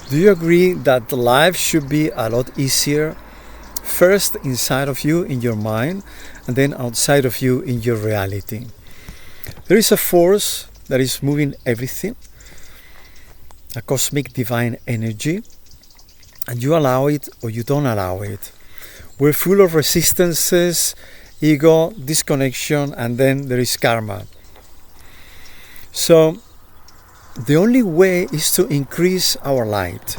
Do you agree that life should be a lot easier? First inside of you in your mind, and then outside of you in your reality. There is a force that is moving everything, a cosmic divine energy, and you allow it or you don't allow it. We're full of resistances, ego, disconnection, and then there is karma. So the only way is to increase our light.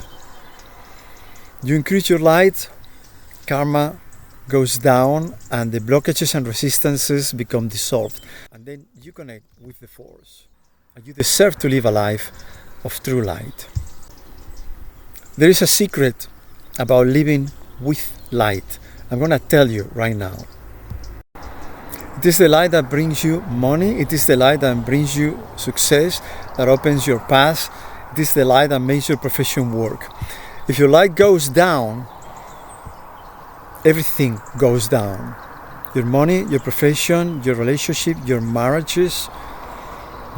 You increase your light, karma goes down, and the blockages and resistances become dissolved. And then you connect with the force. And you deserve to live a life of true light. There is a secret about living with light. I'm going to tell you right now. It is the light that brings you money. It is the light that brings you success, that opens your path. It is the light that makes your profession work. If your light goes down, everything goes down. Your money, your profession, your relationship, your marriages,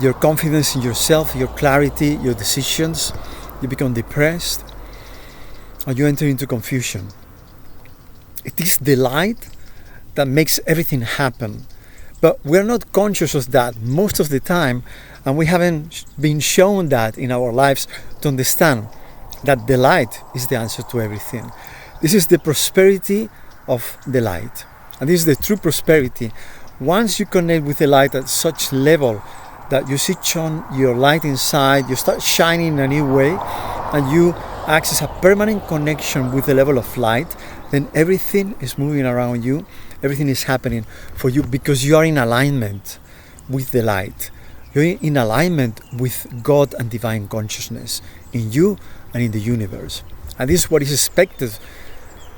your confidence in yourself, your clarity, your decisions. You become depressed and you enter into confusion. It is the light that makes everything happen. But we're not conscious of that most of the time, and we haven't been shown that in our lives to understand that the light is the answer to everything. This is the prosperity of the light, and this is the true prosperity. Once you connect with the light at such level that you switch on your light inside, you start shining in a new way, and you access a permanent connection with the level of light, then everything is moving around you. Everything is happening for you because you are in alignment with the light. You're in alignment with God and divine consciousness in you and in the universe. And this is what is expected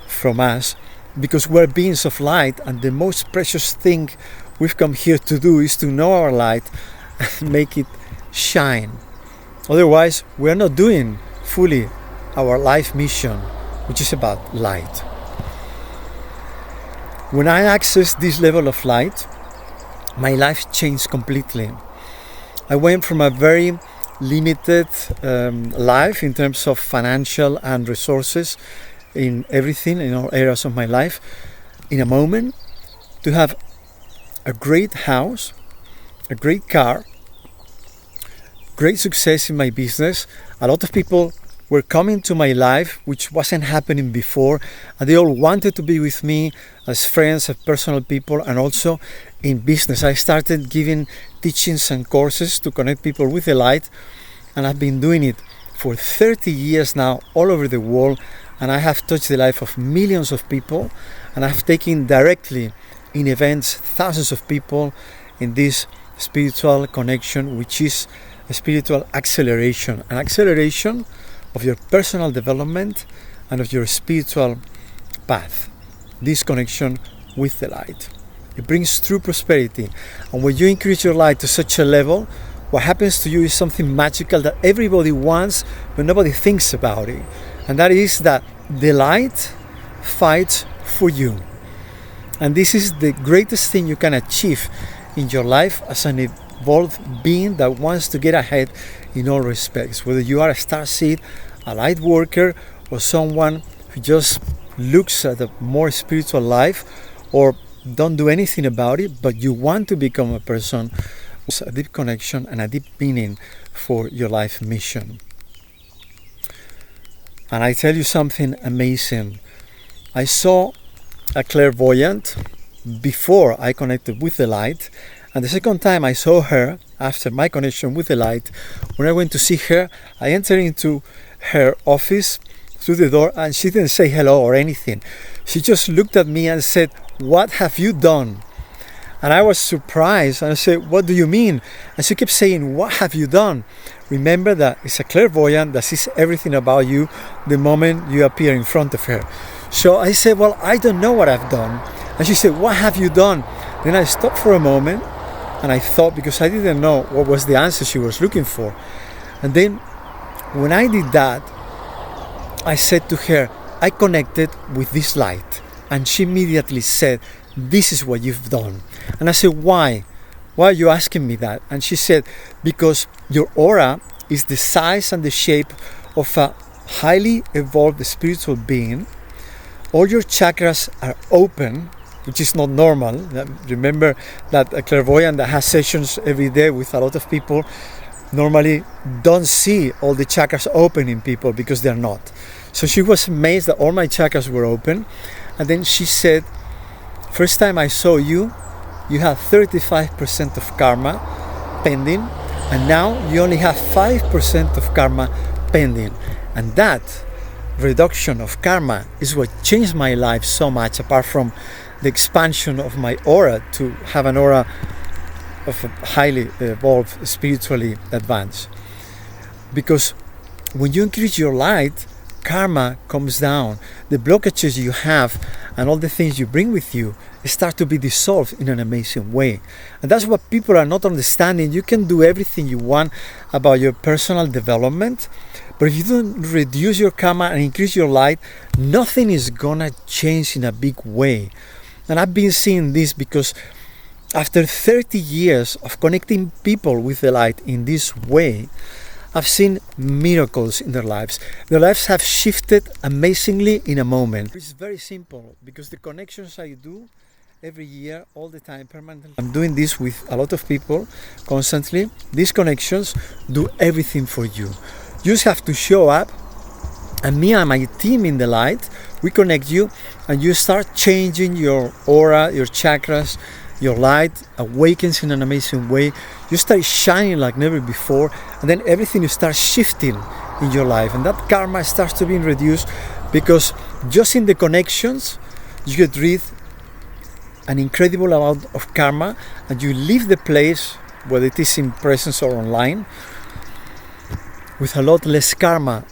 from us because we're beings of light, and the most precious thing we've come here to do is to know our light and make it shine. Otherwise, we're not doing fully our life mission, which is about light. When I accessed this level of light, my life changed completely. I went from a very limited life in terms of financial and resources in everything, in all areas of my life, in a moment, to have a great house, a great car, great success in my business. A lot of people were coming to my life, which wasn't happening before, and they all wanted to be with me as friends, as personal people, and also in business. I started giving teachings and courses to connect people with the light, and I've been doing it for 30 years now all over the world, and I have touched the life of millions of people, and I've taken directly in events thousands of people in this spiritual connection, which is a spiritual acceleration, an acceleration of your personal development and of your spiritual path. This connection with the light. It brings true prosperity. And when you increase your light to such a level, what happens to you is something magical that everybody wants, but nobody thinks about it. And that is that the light fights for you. And this is the greatest thing you can achieve in your life as an evolved being that wants to get ahead in all respects. Whether you are a starseed, a light worker, or someone who just looks at a more spiritual life or don't do anything about it, but you want to become a person with a deep connection and a deep meaning for your life mission. And I tell you something amazing. I saw a clairvoyant before I connected with the light, and the second time I saw her after my connection with the light, when I went to see her, I entered into her office through the door, and she didn't say hello or anything. She just looked at me and said, "What have you done?" And I was surprised, and I said, "What do you mean?" And she kept saying, "What have you done?" Remember that it's a clairvoyant that sees everything about you the moment you appear in front of her. So I said, "Well, I don't know what I've done." And she said, "What have you done?" Then I stopped for a moment and I thought, because I didn't know what was the answer she was looking for. And then when I did that, I said to her, "I connected with this light." And she immediately said, "This is what you've done." And I said, "Why? Why are you asking me that?" And she said, "Because your aura is the size and the shape of a highly evolved spiritual being, all your chakras are open, which is not normal. Remember that a clairvoyant that has sessions every day with a lot of people normally don't see all the chakras open in people because they're not. So she was amazed that all my chakras were open. And then she said, first time I saw you, you have 35% of karma pending, and now you only have 5% of karma pending. And that reduction of karma is what changed my life so much, apart from the expansion of my aura to have an aura of a highly evolved, spiritually advanced. Because when you increase your light, karma comes down. The blockages you have and all the things you bring with you start to be dissolved in an amazing way. And that's what people are not understanding. You can do everything you want about your personal development, but if you don't reduce your karma and increase your light, nothing is gonna change in a big way. And I've been seeing this because after 30 years of connecting people with the light in this way, I've seen miracles in their lives. Their lives have shifted amazingly in a moment. It's very simple, because the connections I do every year, all the time, permanently. I'm doing this with a lot of people constantly. These connections do everything for you. You just have to show up, and me and my team in the light, we connect you, and you start changing your aura, your chakras. Your light awakens in an amazing way. You start shining like never before, and then everything starts shifting in your life, and that karma starts to be reduced, because just in the connections you get rid an incredible amount of karma, and you leave the place, whether it is in presence or online, with a lot less karma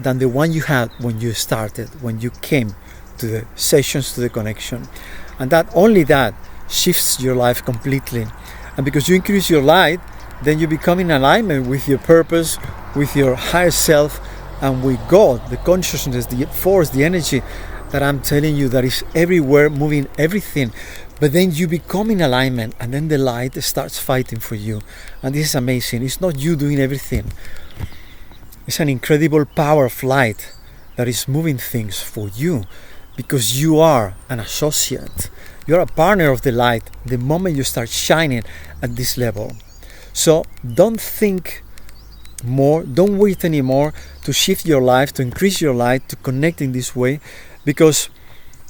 than the one you had when you started, when you came to the sessions, to the connection. And that only that shifts your life completely. And because you increase your light, then you become in alignment with your purpose, with your higher self, and with God, the consciousness, the force, the energy that I'm telling you that is everywhere, moving everything. But then you become in alignment, and then the light starts fighting for you. And this is amazing. It's not you doing everything. It's an incredible power of light that is moving things for you, because you are an associate. You're a partner of the light the moment you start shining at this level. So don't think more, don't wait anymore to shift your life, to increase your light, to connect in this way, because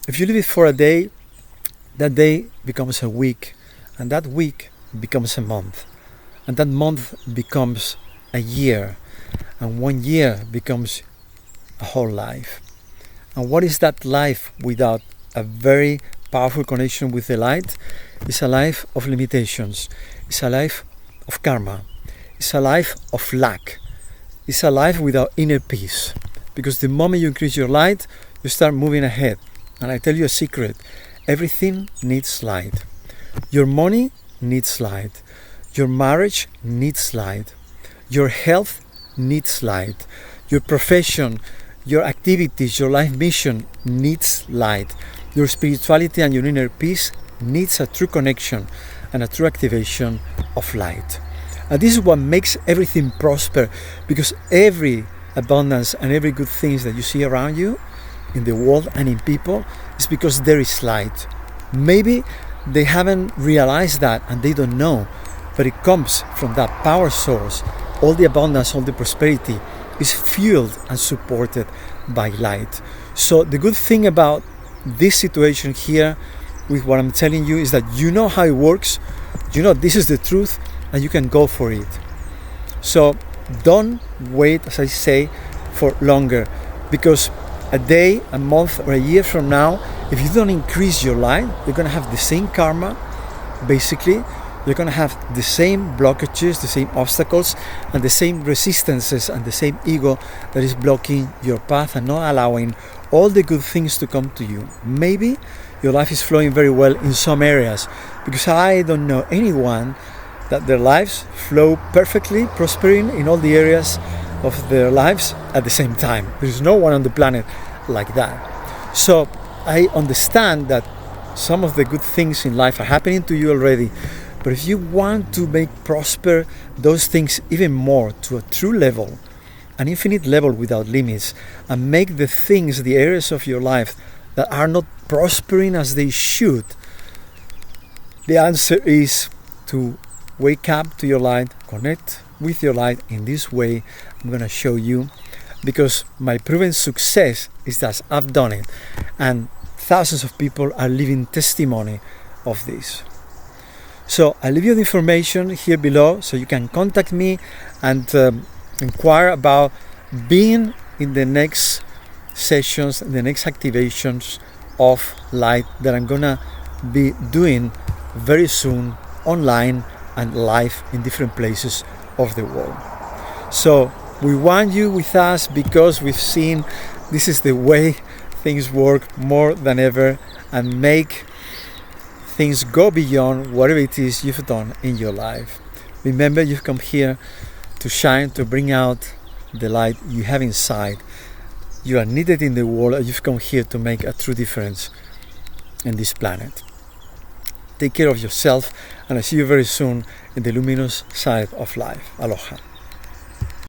if you leave it for a day, that day becomes a week, and that week becomes a month, and that month becomes a year, and 1 year becomes a whole life. And what is that life without a very powerful connection with the light? It's a life of limitations. It's a life of karma. It's a life of lack. It's a life without inner peace. Because the moment you increase your light, you start moving ahead. And I tell you a secret. Everything needs light. Your money needs light. Your marriage needs light. Your health needs light. Your profession, your activities, your life mission needs light. Your spirituality and your inner peace needs a true connection and a true activation of light. And this is what makes everything prosper, because every abundance and every good things that you see around you in the world and in people is because there is light. Maybe they haven't realized that and they don't know, but it comes from that power source. All the abundance, all the prosperity is fueled and supported by light. So the good thing about this situation here with what I'm telling you is that you know how it works, you know this is the truth, and you can go for it. So don't wait, as I say, for longer, because a day, a month, or a year from now, if you don't increase your light, you're going to have the same karma. Basically, you're going to have the same blockages, the same obstacles, and the same resistances, and the same ego that is blocking your path and not allowing all the good things to come to you. Maybe your life is flowing very well in some areas, because I don't know anyone that their lives flow perfectly, prospering in all the areas of their lives at the same time. There's no one on the planet like that. So I understand that some of the good things in life are happening to you already, but if you want to make prosper those things even more to a true level, an infinite level without limits, and make the things, the areas of your life that are not prospering as they should, the answer is to wake up to your light, connect with your light in this way. I'm going to show you, because my proven success is that I've done it, and thousands of people are living testimony of this. So I leave you the information here below, so you can contact me and inquire about being in the next sessions, the next activations of light that I'm gonna be doing very soon, online and live in different places of the world. So we want you with us, because we've seen this is the way things work more than ever, and make things go beyond whatever it is you've done in your life. Remember, you've come here to shine, to bring out the light you have inside. You are needed in the world, and you've come here to make a true difference in this planet. Take care of yourself, and I'll see you very soon in the luminous side of life. Aloha.